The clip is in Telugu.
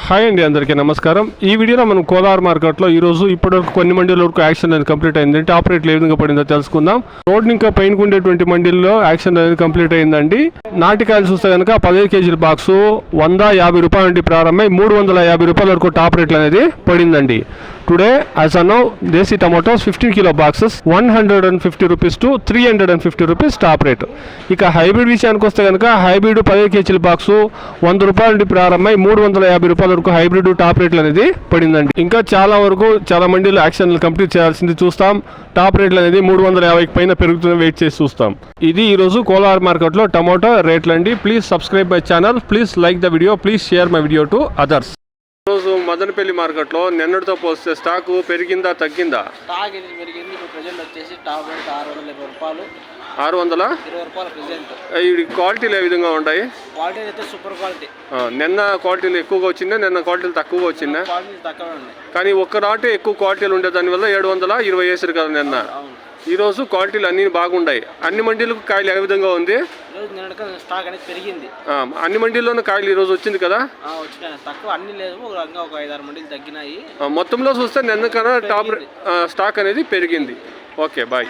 హాయ్ అండి, అందరికీ నమస్కారం. ఈ వీడియోలో మనం కోలార్ మార్కెట్లో ఈరోజు ఇప్పటివరకు కొన్ని మండీల వరకు యాక్షన్ అనేది కంప్లీట్ అయింది. టాప్ రేట్లు ఏ విధంగా పడిందో తెలుసుకుందాం. రోడ్ ఇంకా పైన ఉండేటువంటి మండీల్లో యాక్షన్ అనేది కంప్లీట్ అయిందండి. నాటికాయలు చూస్తే కనుక 15 కేజీల బాక్సు 150 రూపాయల నుండి ప్రారంభమై 350 రూపాయల వరకు టాప్ రేట్లు అనేది పడిందండి. Today as an now desi tomatoes 15 kilo boxes 150 rupees to 350 rupees top rate. ఇక హైబ్రిడ్ విషయానికి వస్తే కనుక హైబ్రిడ్ 15 కేజీల బాక్సు 100 రూపాయల నుండి ప్రారంభమై 350 రూపాయల వరకు హైబ్రిడ్ టాప్ రేట్లు అనేది పడిందండి. ఇంకా చాలా మండీలు యాక్షన్ కంప్లీట్ చేయాల్సింది చూస్తాం. టాప్ రేట్లు అనేది 350 పైన పెరుగుతున్న వెయిట్ చేసి చూస్తాం. ఇది ఈరోజు కోలార్ మార్కెట్లో టమాటో రేట్లు అండి. Please subscribe my channel, please like the video, please share my video to others. ఈరోజు మదనపల్లి మార్కెట్లో నిన్నటితో పోస్తే స్టాకు పెరిగిందా తగ్గిందా? స్టాక్ ఇది పెరిగింది. ఇప్పుడు ప్రెజెంట్ వచ్చేసి టాప్ రేట్ 620 రూపాయలు, 620 రూపాయలు ప్రెజెంట్. ఈ క్వాలిటీలు ఏ విధంగా ఉన్నాయి? క్వాలిటీ అయితే సూపర్ క్వాలిటీ. నిన్న క్వాలిటీలు ఎక్కువగా వచ్చిందా, నిన్న క్వాలిటీలు తక్కువగా వచ్చిందా? క్వాలిటీ తక్కువ ఉన్నాయి, కానీ ఒక్క రాటే ఎక్కువ క్వాలిటీలు ఉండే దానివల్ల 720 వేసారు కదా నిన్న. ఈరోజు క్వాలిటీలు అన్ని బాగున్నాయి. అన్ని మండీలకు కాయలు ఏ విధంగా ఉంది? స్టాక్ అనేది పెరిగింది. అన్ని మండీల్లోనూ కాయలు ఈరోజు వచ్చింది కదా? వచ్చినాయి, తక్కువ అన్ని లేదు, ఒక 5-6 మండీలు తగ్గినాయి. మొత్తంలో చూస్తే నిన్న కన్నా టాప్ స్టాక్ అనేది పెరిగింది. Okay, bye.